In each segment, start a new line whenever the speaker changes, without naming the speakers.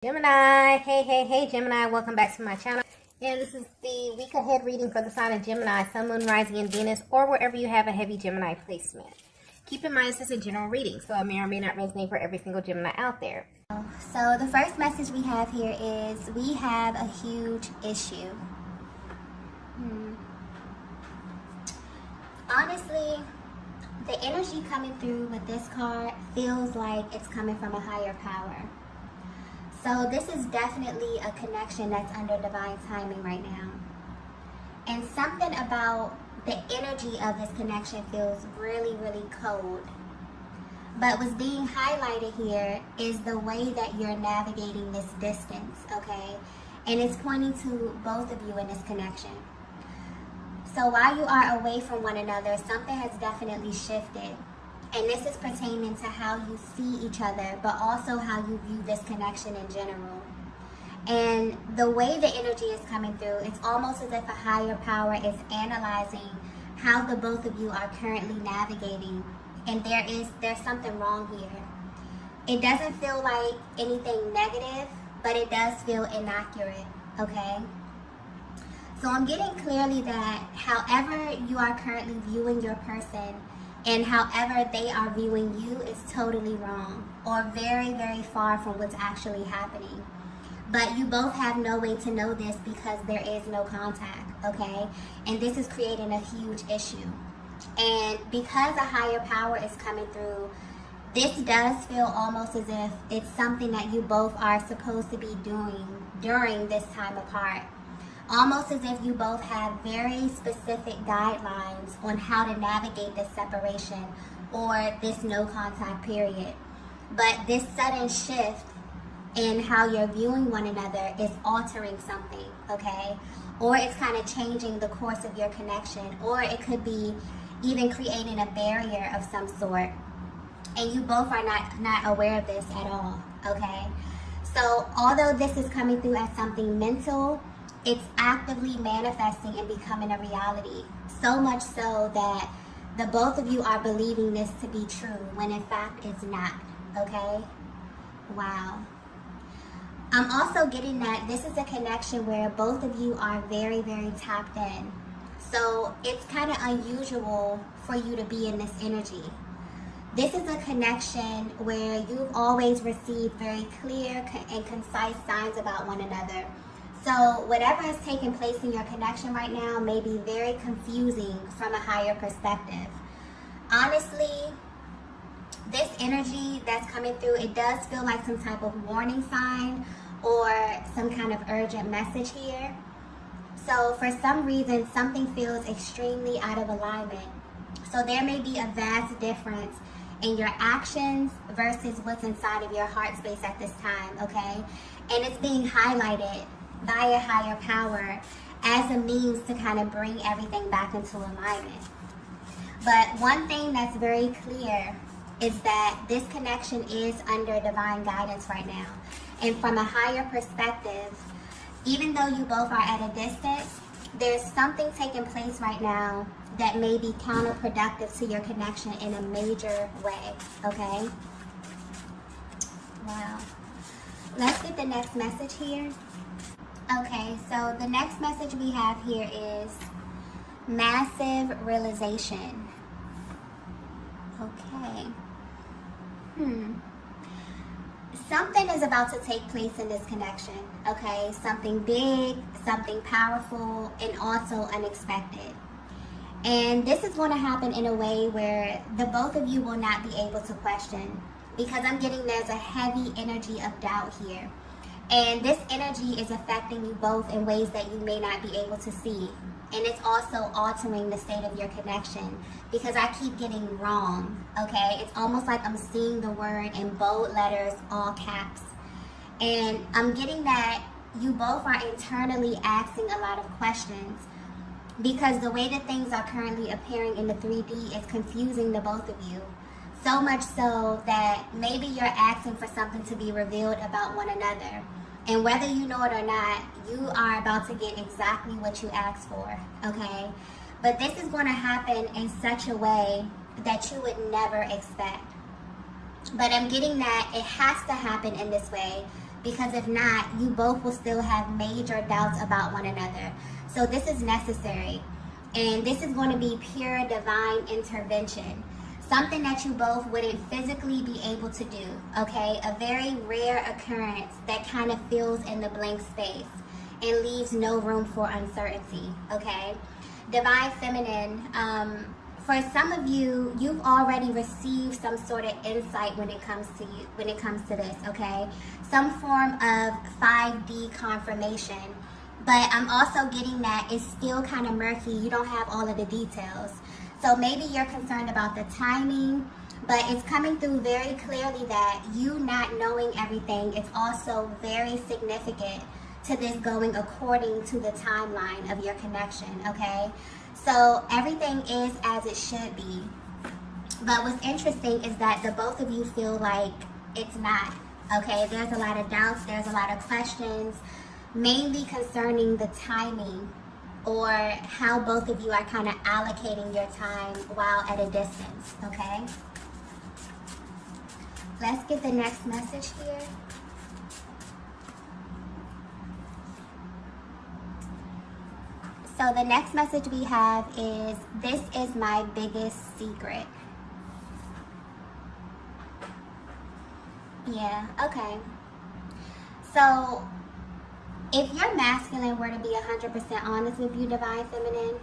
Gemini, hey Gemini, welcome back to my channel. And this is the week ahead reading for the sign of Gemini, Sun, Moon, Rising, and Venus, or wherever you have a heavy Gemini placement. Keep in mind this is a general reading, so it may or may not resonate for every single Gemini out there.
So the first message we have here is we have a huge issue. Honestly, the energy coming through with this card feels like it's coming from a higher power. So this is definitely a connection that's under divine timing right now. And something about the energy of this connection feels really, really cold. But what's being highlighted here is the way that you're navigating this distance, okay? And it's pointing to both of you in this connection. So while you are away from one another, something has definitely shifted. And this is pertaining to how you see each other, but also how you view this connection in general. And the way the energy is coming through, it's almost as if a higher power is analyzing how the both of you are currently navigating. And there's something wrong here. It doesn't feel like anything negative, but it does feel inaccurate, okay? So I'm getting clearly that however you are currently viewing your person, and however they are viewing you is totally wrong or very, very far from what's actually happening. But you both have no way to know this because there is no contact, okay? And this is creating a huge issue. And because a higher power is coming through, this does feel almost as if it's something that you both are supposed to be doing during this time apart. Almost as if you both have very specific guidelines on how to navigate this separation or this no contact period. But this sudden shift in how you're viewing one another is altering something, okay? Or it's kind of changing the course of your connection, or it could be even creating a barrier of some sort. And you both are not aware of this at all, okay? So although this is coming through as something mental, it's actively manifesting and becoming a reality. So much so that the both of you are believing this to be true when in fact it's not, okay? Wow. I'm also getting that this is a connection where both of you are very, very tapped in. So it's kind of unusual for you to be in this energy. This is a connection where you've always received very clear and concise signs about one another. So whatever is taking place in your connection right now may be very confusing from a higher perspective. Honestly, this energy that's coming through, it does feel like some type of warning sign or some kind of urgent message here. So for some reason, something feels extremely out of alignment. So there may be a vast difference in your actions versus what's inside of your heart space at this time, okay? And it's being highlighted by a higher power as a means to kind of bring everything back into alignment. But one thing that's very clear is that this connection is under divine guidance right now. And from a higher perspective, even though you both are at a distance, there's something taking place right now that may be counterproductive to your connection in a major way, okay? Wow. Let's get the next message here. Okay, so the next message we have here is massive realization. Okay. Something is about to take place in this connection, okay? Something big, something powerful, and also unexpected. And this is going to happen in a way where the both of you will not be able to question, because I'm getting there's a heavy energy of doubt here. And this energy is affecting you both in ways that you may not be able to see. And it's also altering the state of your connection because I keep getting wrong, okay? It's almost like I'm seeing the word in bold letters, all caps. And I'm getting that you both are internally asking a lot of questions because the way that things are currently appearing in the 3D is confusing the both of you. So much so that maybe you're asking for something to be revealed about one another. And whether you know it or not, you are about to get exactly what you asked for, okay? But this is going to happen in such a way that you would never expect. But I'm getting that it has to happen in this way Because if not, you both will still have major doubts about one another. So this is necessary. And this is going to be pure divine intervention. Something that you both wouldn't physically be able to do, okay? A very rare occurrence that kind of fills in the blank space and leaves no room for uncertainty, okay? Divine feminine, for some of you, you've already received some sort of insight when it comes to this, okay? Some form of 5D confirmation. But I'm also getting that it's still kind of murky. You don't have all of the details. So maybe you're concerned about the timing, but it's coming through very clearly that you not knowing everything is also very significant to this going according to the timeline of your connection, okay? So everything is as it should be. But what's interesting is that the both of you feel like it's not, okay? There's a lot of doubts, there's a lot of questions, mainly concerning the timing or how both of you are kind of allocating your time while at a distance, okay? Let's get the next message here. So the next message we have is, this is my biggest secret. Yeah, okay. So if your masculine were to be 100% honest with you, Divine Feminine,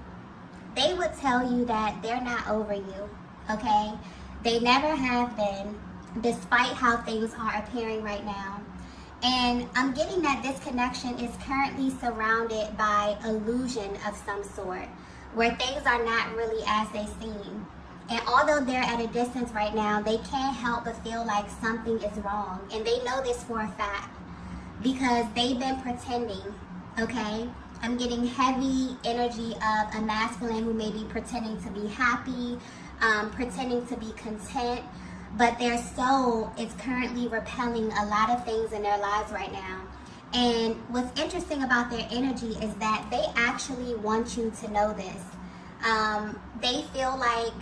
they would tell you that they're not over you, okay? They never have been, despite how things are appearing right now. And I'm getting that this connection is currently surrounded by illusion of some sort, where things are not really as they seem. And although they're at a distance right now, they can't help but feel like something is wrong. And they know this for a fact, because they've been pretending, okay? I'm getting heavy energy of a masculine who may be pretending to be happy, pretending to be content, but their soul is currently repelling a lot of things in their lives right now. And what's interesting about their energy is that they actually want you to know this. They feel like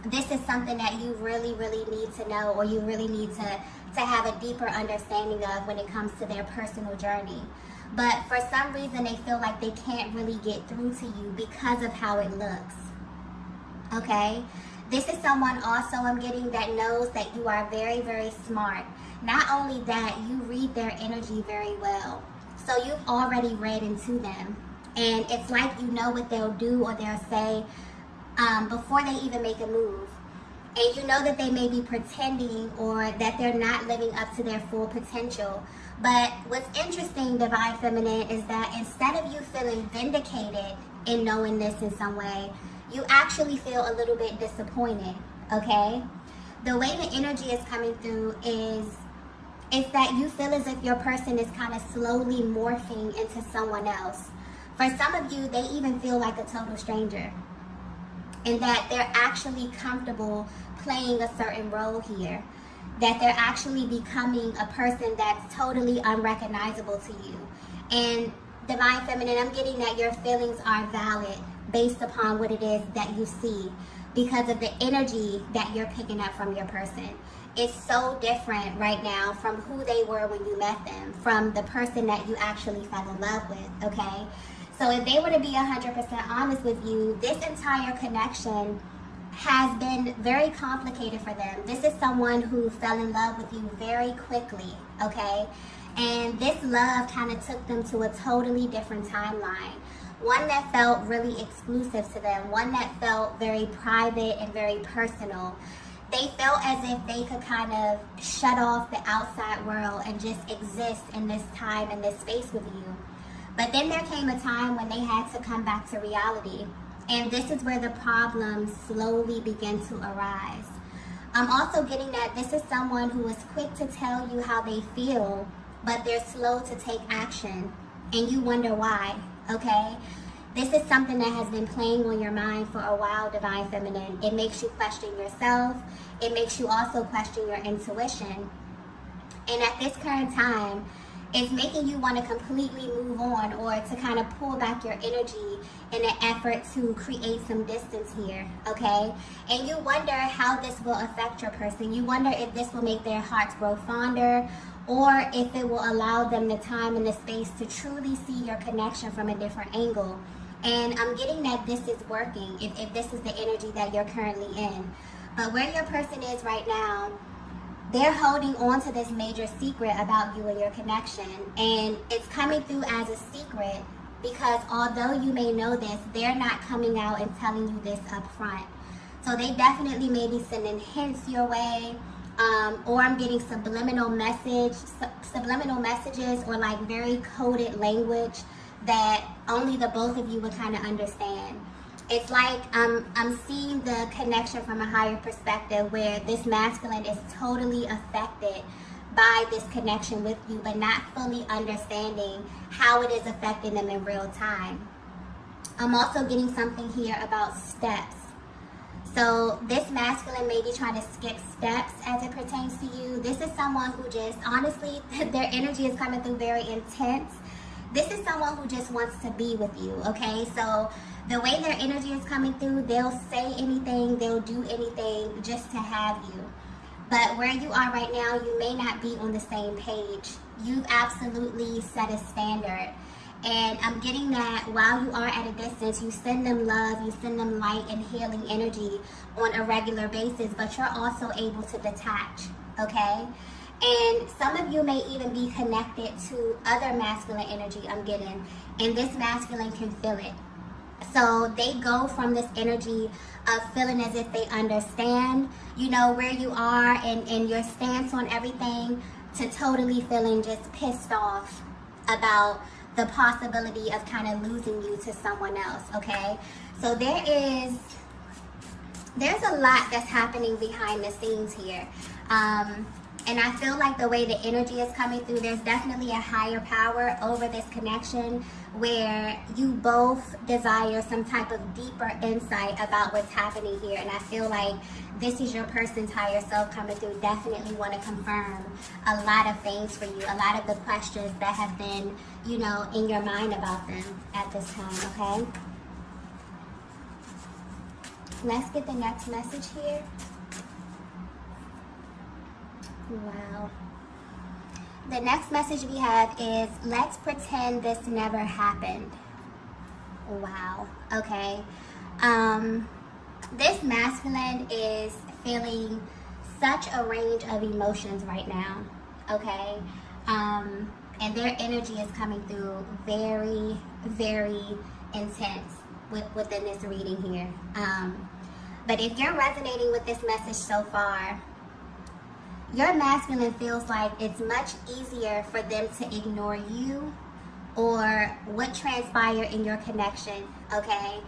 this is something that you really, really need to know, or you really need to have a deeper understanding of when it comes to their personal journey. But for some reason, they feel like they can't really get through to you because of how it looks, okay? This is someone also I'm getting that knows that you are very, very smart. Not only that, you read their energy very well. So you've already read into them. And it's like you know what they'll do or they'll say before they even make a move. And you know that they may be pretending or that they're not living up to their full potential. But what's interesting, Divine Feminine, is that instead of you feeling vindicated in knowing this in some way, you actually feel a little bit disappointed, okay? The way the energy is coming through is that you feel as if your person is kind of slowly morphing into someone else. For some of you, they even feel like a total stranger, and that they're actually comfortable playing a certain role here, that they're actually becoming a person that's totally unrecognizable to you. And Divine Feminine, I'm getting that your feelings are valid based upon what it is that you see, because of the energy that you're picking up from your person. It's so different right now from who they were when you met them, from the person that you actually fell in love with, okay? So if they were to be 100% honest with you, this entire connection has been very complicated for them. This is someone who fell in love with you very quickly, okay? And this love kind of took them to a totally different timeline. One that felt really exclusive to them, one that felt very private and very personal. They felt as if they could kind of shut off the outside world and just exist in this time and this space with you. But then there came a time when they had to come back to reality. And this is where the problems slowly begin to arise. I'm also getting that this is someone who is quick to tell you how they feel, but they're slow to take action. And you wonder why, okay? This is something that has been playing on your mind for a while, Divine Feminine. It makes you question yourself. It makes you also question your intuition. And at this current time, it's making you want to completely move on, or to kind of pull back your energy in an effort to create some distance here, okay? And you wonder how this will affect your person. You wonder if this will make their hearts grow fonder, or if it will allow them the time and the space to truly see your connection from a different angle. And I'm getting that this is working if this is the energy that you're currently in. But where your person is right now, they're holding on to this major secret about you and your connection. And it's coming through as a secret because although you may know this, they're not coming out and telling you this up front. So they definitely may be sending hints your way, or I'm getting subliminal messages, or like very coded language that only the both of you would kind of understand. It's like I'm seeing the connection from a higher perspective where this masculine is totally affected by this connection with you, but not fully understanding how it is affecting them in real time. I'm also getting something here about steps. So this masculine may be trying to skip steps as it pertains to you. This is someone who just, honestly, their energy is coming through very intense. This is someone who just wants to be with you, okay? So the way their energy is coming through, they'll say anything, they'll do anything just to have you. But where you are right now, you may not be on the same page. You've absolutely set a standard. And I'm getting that while you are at a distance, you send them love, you send them light and healing energy on a regular basis, but you're also able to detach, okay? And some of you may even be connected to other masculine energy I'm getting, and this masculine can feel it. So they go from this energy of feeling as if they understand, you know, where you are and your stance on everything, to totally feeling just pissed off about the possibility of kind of losing you to someone else, okay? So there's a lot that's happening behind the scenes here. And I feel like the way the energy is coming through, there's definitely a higher power over this connection where you both desire some type of deeper insight about what's happening here. And I feel like this is your person's higher self coming through. Definitely want to confirm a lot of things for you, a lot of the questions that have been, you know, in your mind about them at this time, okay? Let's get the next message here. Wow. The next message we have is, let's pretend this never happened. Wow. Okay. This masculine is feeling such a range of emotions right now. Okay. And their energy is coming through very, very intense within this reading here. But if you're resonating with this message so far, your masculine feels like it's much easier for them to ignore you or what transpired in your connection, okay?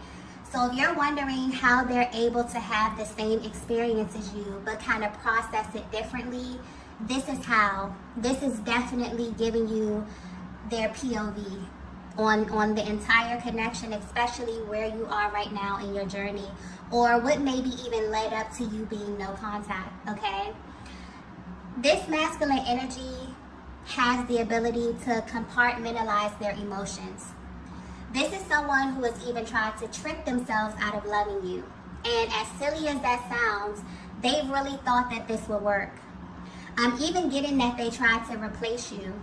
So if you're wondering how they're able to have the same experience as you but kind of process it differently, this is how. This is definitely giving you their POV on the entire connection, especially where you are right now in your journey, or what maybe even led up to you being no contact, okay? This masculine energy has the ability to compartmentalize their emotions. This is someone who has even tried to trick themselves out of loving you. And as silly as that sounds, they really thought that this would work. I'm even getting that they tried to replace you,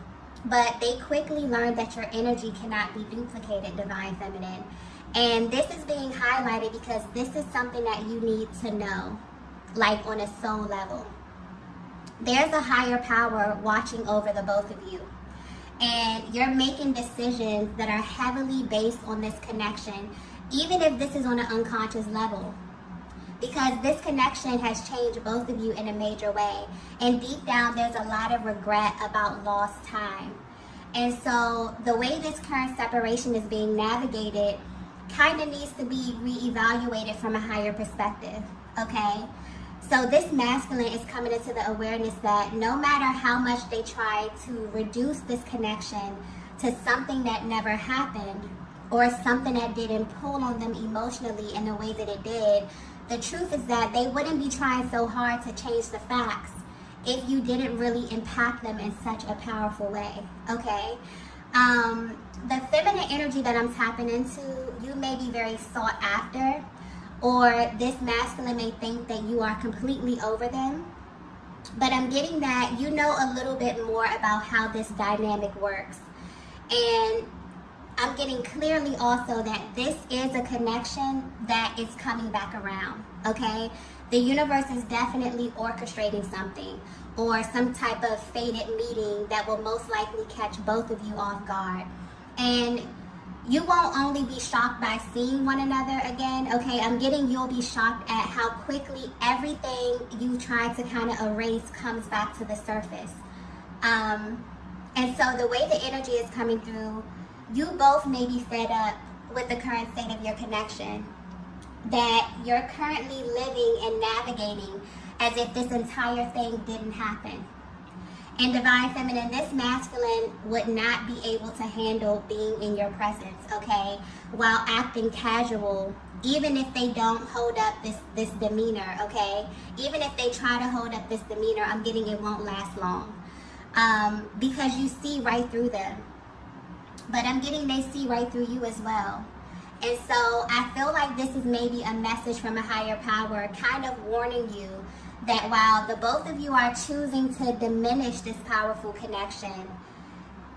but they quickly learned that your energy cannot be duplicated, Divine Feminine. And this is being highlighted because this is something that you need to know, like on a soul level. There's a higher power watching over the both of you. And you're making decisions that are heavily based on this connection, even if this is on an unconscious level. Because this connection has changed both of you in a major way. And deep down, there's a lot of regret about lost time. And so the way this current separation is being navigated kind of needs to be reevaluated from a higher perspective, okay? So this masculine is coming into the awareness that no matter how much they try to reduce this connection to something that never happened or something that didn't pull on them emotionally in the way that it did, the truth is that they wouldn't be trying so hard to change the facts if you didn't really impact them in such a powerful way, okay? The feminine energy that I'm tapping into, you may be very sought after, or this masculine may think that you are completely over them. But I'm getting that you know a little bit more about how this dynamic works. And I'm getting clearly also that this is a connection that is coming back around, okay? The universe is definitely orchestrating something, or some type of fated meeting that will most likely catch both of you off guard. And you won't only be shocked by seeing one another again, okay? I'm getting you'll be shocked at how quickly everything you tried to kind of erase comes back to the surface. And so the way the energy is coming through, you both may be fed up with the current state of your connection, that you're currently living and navigating as if this entire thing didn't happen. And Divine Feminine, this masculine would not be able to handle being in your presence, okay, while acting casual, even if they don't hold up this demeanor, okay? Even if they try to hold up this demeanor, I'm getting it won't last long, because you see right through them. But I'm getting they see right through you as well. And so I feel like this is maybe a message from a higher power kind of warning you that while the both of you are choosing to diminish this powerful connection,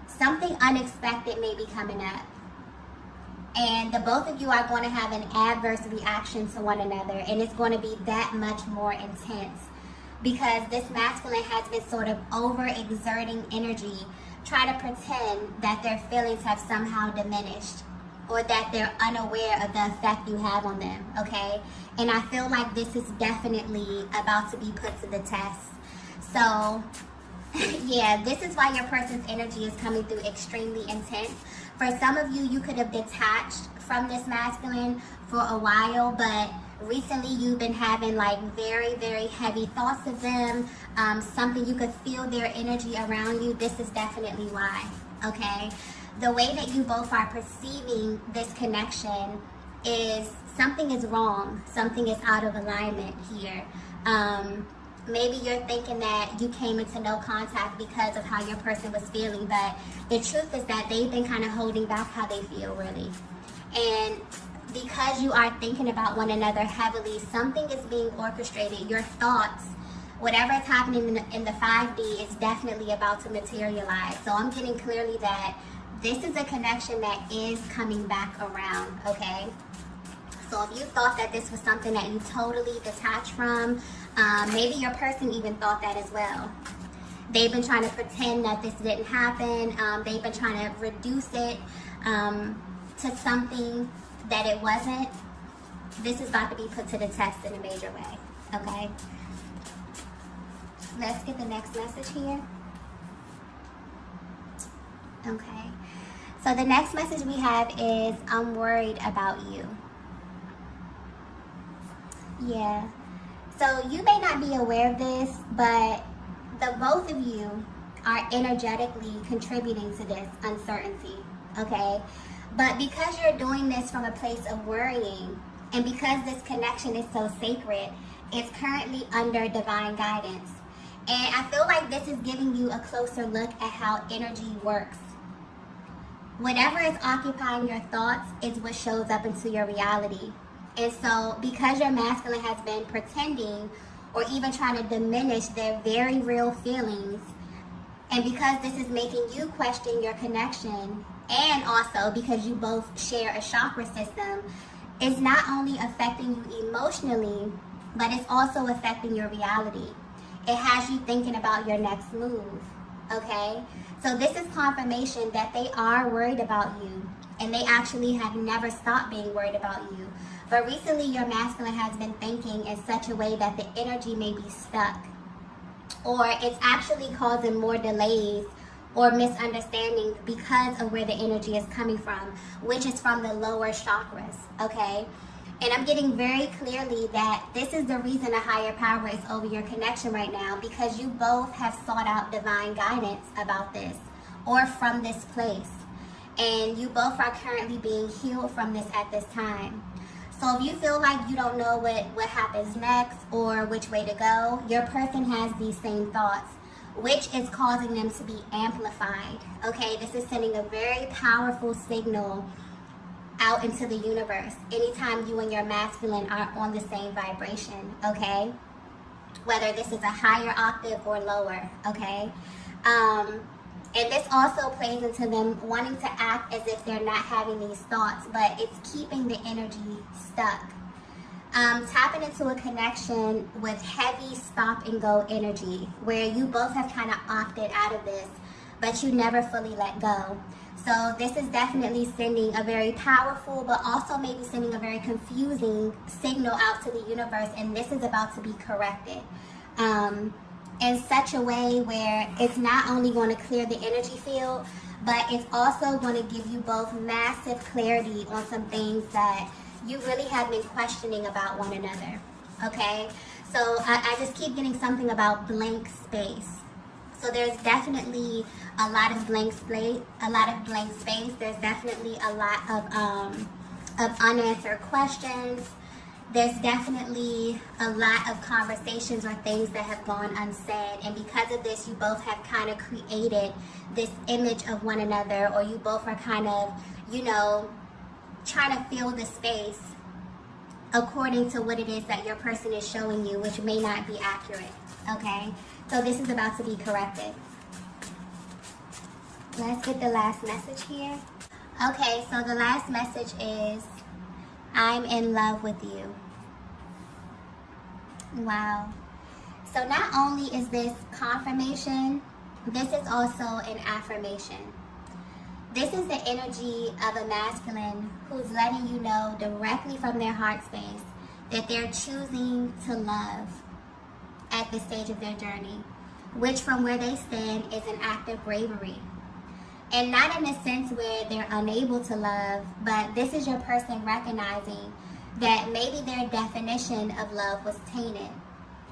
something unexpected may be coming up. And the both of you are going to have an adverse reaction to one another, and it's going to be that much more intense because this masculine has been sort of overexerting energy, try to pretend that their feelings have somehow diminished or that they're unaware of the effect you have on them, okay? And I feel like this is definitely about to be put to the test. So, yeah, this is why your person's energy is coming through extremely intense. For some of you, you could have detached from this masculine for a while, but recently you've been having like very, very heavy thoughts of them, something you could feel their energy around you. This is definitely why, okay? The way that you both are perceiving this connection is something is wrong, something is out of alignment here. Maybe you're thinking that you came into no contact because of how your person was feeling, but the truth is that they've been kind of holding back how they feel, really. And because you are thinking about one another heavily, something is being orchestrated. Your thoughts, whatever is happening in the 5D is definitely about to materialize. So I'm getting clearly that this is a connection that is coming back around, okay? So if you thought that this was something that you totally detached from, maybe your person even thought that as well. They've been trying to pretend that this didn't happen. They've been trying to reduce it to something that it wasn't. This is about to be put to the test in a major way, okay? Let's get the next message here. Okay. So the next message we have is, I'm worried about you. Yeah. So you may not be aware of this, but the both of you are energetically contributing to this uncertainty, okay? But because you're doing this from a place of worrying, and because this connection is so sacred, it's currently under divine guidance. And I feel like this is giving you a closer look at how energy works. Whatever is occupying your thoughts is what shows up into your reality. And so because your masculine has been pretending or even trying to diminish their very real feelings, and because this is making you question your connection, and also because you both share a chakra system, it's not only affecting you emotionally, but it's also affecting your reality. It has you thinking about your next move, okay? So this is confirmation that they are worried about you, and they actually have never stopped being worried about you. But recently your masculine has been thinking in such a way that the energy may be stuck, or it's actually causing more delays or misunderstandings because of where the energy is coming from, which is from the lower chakras, okay? And I'm getting very clearly that this is the reason a higher power is over your connection right now, because you both have sought out divine guidance about this or from this place. And you both are currently being healed from this at this time. So if you feel like you don't know what happens next or which way to go, your person has these same thoughts, which is causing them to be amplified, okay? This is sending a very powerful signal out into the universe anytime you and your masculine are on the same vibration, okay? whether this is a higher octave or lower, okay? And this also plays into them wanting to act as if they're not having these thoughts, but it's keeping the energy stuck. Tapping into a connection with heavy stop and go energy, where you both have kind of opted out of this, but you never fully let go. So this is definitely sending a very powerful, but also maybe sending a very confusing signal out to the universe, and this is about to be corrected. In such a way where it's not only going to clear the energy field, but it's also going to give you both massive clarity on some things that you really have been questioning about one another, okay? So I just keep getting something about blank space. So there's definitely a lot of blank space. There's definitely a lot of unanswered questions. There's definitely a lot of conversations or things that have gone unsaid. And because of this, you both have kind of created this image of one another, or you both are kind of, you know, trying to fill the space according to what it is that your person is showing you, which may not be accurate, okay? So this is about to be corrected. Let's get the last message here. Okay, so the last message is, I'm in love with you. Wow. So not only is this confirmation, this is also an affirmation. This is the energy of a masculine who's letting you know directly from their heart space that they're choosing to love at this stage of their journey, which from where they stand is an act of bravery. And not in a sense where they're unable to love, but this is your person recognizing that maybe their definition of love was tainted,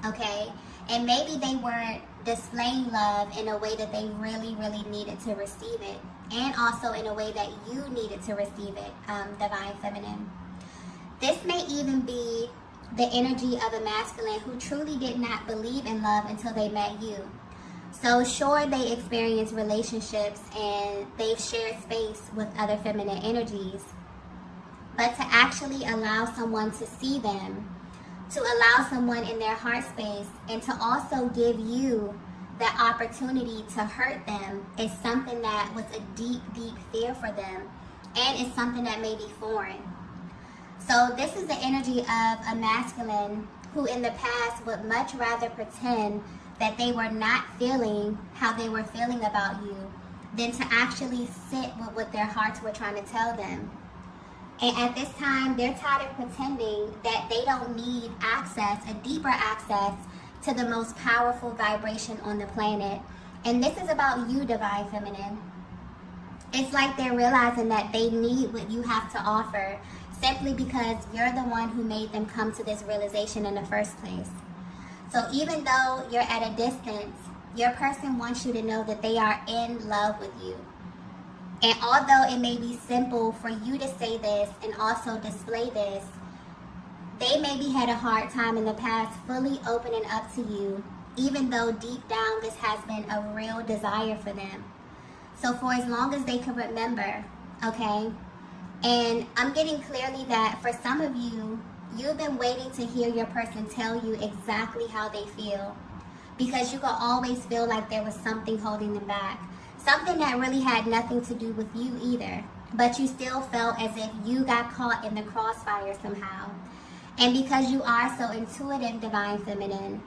okay? And maybe they weren't displaying love in a way that they really, really needed to receive it, and also in a way that you needed to receive it, Divine Feminine. This may even be the energy of a masculine who truly did not believe in love until they met you. So sure, they experienced relationships and they've shared space with other feminine energies, but to actually allow someone to see them, to allow someone in their heart space, and to also give you the opportunity to hurt them is something that was a deep, deep fear for them, and it's something that may be foreign. So this is the energy of a masculine who in the past would much rather pretend that they were not feeling how they were feeling about you than to actually sit with what their hearts were trying to tell them. And at this time, they're tired of pretending that they don't need access, a deeper access to the most powerful vibration on the planet. And this is about you, Divine Feminine. It's like they're realizing that they need what you have to offer simply because you're the one who made them come to this realization in the first place. So even though you're at a distance, your person wants you to know that they are in love with you. And although it may be simple for you to say this and also display this, they maybe had a hard time in the past fully opening up to you, even though deep down this has been a real desire for them. So for as long as they can remember, okay? And I'm getting clearly that for some of you, you've been waiting to hear your person tell you exactly how they feel, because you could always feel like there was something holding them back. Something that really had nothing to do with you either, but you still felt as if you got caught in the crossfire somehow. And because you are so intuitive, Divine Feminine,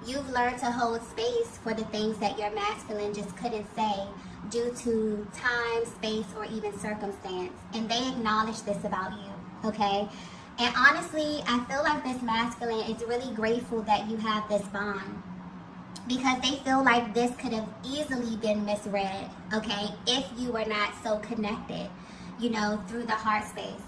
you've learned to hold space for the things that your masculine just couldn't say due to time, space, or even circumstance. And they acknowledge this about you, okay? And honestly, I feel like this masculine is really grateful that you have this bond, because they feel like this could have easily been misread, okay, if you were not so connected, you know, through the heart space.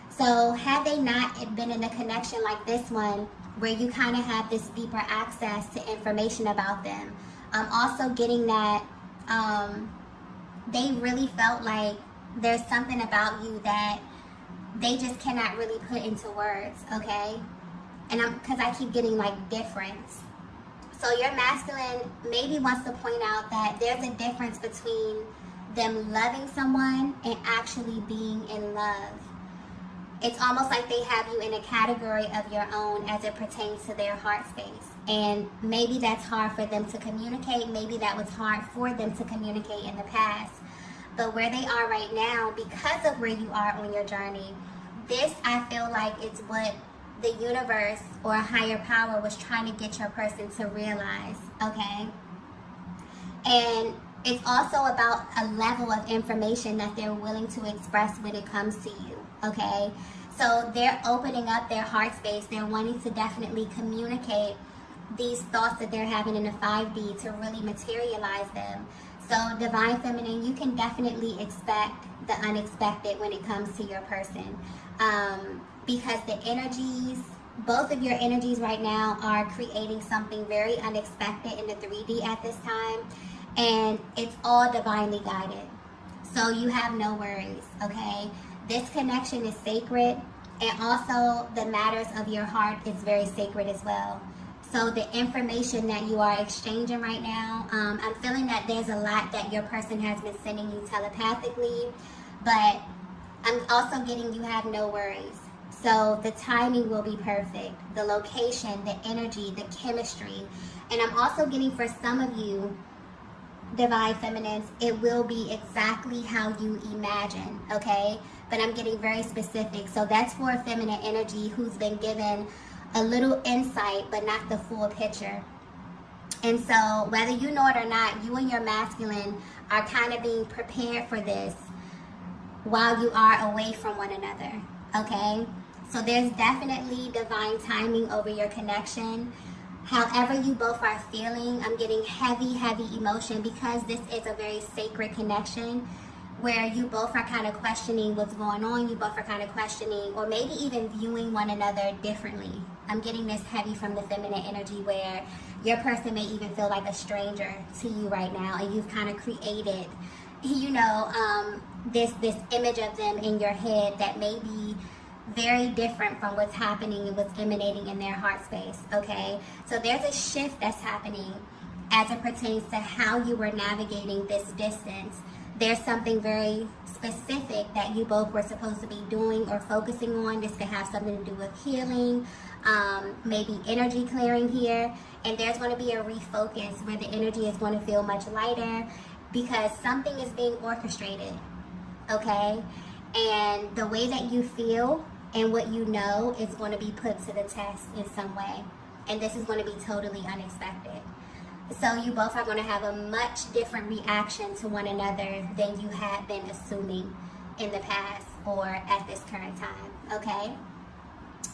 So had they not been in a connection like this one, where you kind of have this deeper access to information about them, also getting that they really felt like there's something about you that they just cannot really put into words, okay? And because I keep getting like difference. So your masculine maybe wants to point out that there's a difference between them loving someone and actually being in love. It's almost like they have you in a category of your own as it pertains to their heart space. And maybe that's hard for them to communicate. Maybe that was hard for them to communicate in the past. But where they are right now, because of where you are on your journey, this, I feel like, it's what the universe or a higher power was trying to get your person to realize, okay? And it's also about a level of information that they're willing to express when it comes to you, okay? So they're opening up their heart space. They're wanting to definitely communicate these thoughts that they're having in the 5D to really materialize them. So Divine Feminine, you can definitely expect the unexpected when it comes to your person. Because the energies, both of your energies right now are creating something very unexpected in the 3D at this time. And it's all divinely guided. So you have no worries, okay? This connection is sacred. And also the matters of your heart is very sacred as well. So the information that you are exchanging right now, I'm feeling that there's a lot that your person has been sending you telepathically. But I'm also getting you have no worries. So the timing will be perfect. The location, the energy, the chemistry. And I'm also getting for some of you, Divine Feminines, it will be exactly how you imagine, okay? But I'm getting very specific. So that's for a feminine energy who's been given a little insight, but not the full picture. And so whether you know it or not, you and your masculine are kind of being prepared for this while you are away from one another, okay? So there's definitely divine timing over your connection. However you both are feeling, I'm getting heavy, heavy emotion because this is a very sacred connection where you both are kind of questioning what's going on. You both are kind of questioning or maybe even viewing one another differently. I'm getting this heavy from the feminine energy where your person may even feel like a stranger to you right now, and you've kind of created, you know, this image of them in your head that may be very different from what's happening and what's emanating in their heart space, okay? So there's a shift that's happening as it pertains to how you were navigating this distance. There's something very specific that you both were supposed to be doing or focusing on. This could have something to do with healing, maybe energy clearing here. And there's going to be a refocus where the energy is going to feel much lighter because something is being orchestrated, okay? And the way that you feel and what you know is going to be put to the test in some way. And this is going to be totally unexpected. So you both are going to have a much different reaction to one another than you had been assuming in the past or at this current time, okay?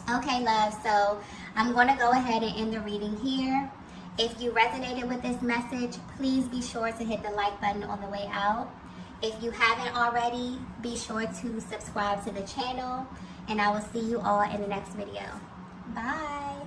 Okay, love, so I'm going to go ahead and end the reading here. If you resonated with this message, please be sure to hit the like button on the way out. If you haven't already, be sure to subscribe to the channel, and I will see you all in the next video. Bye.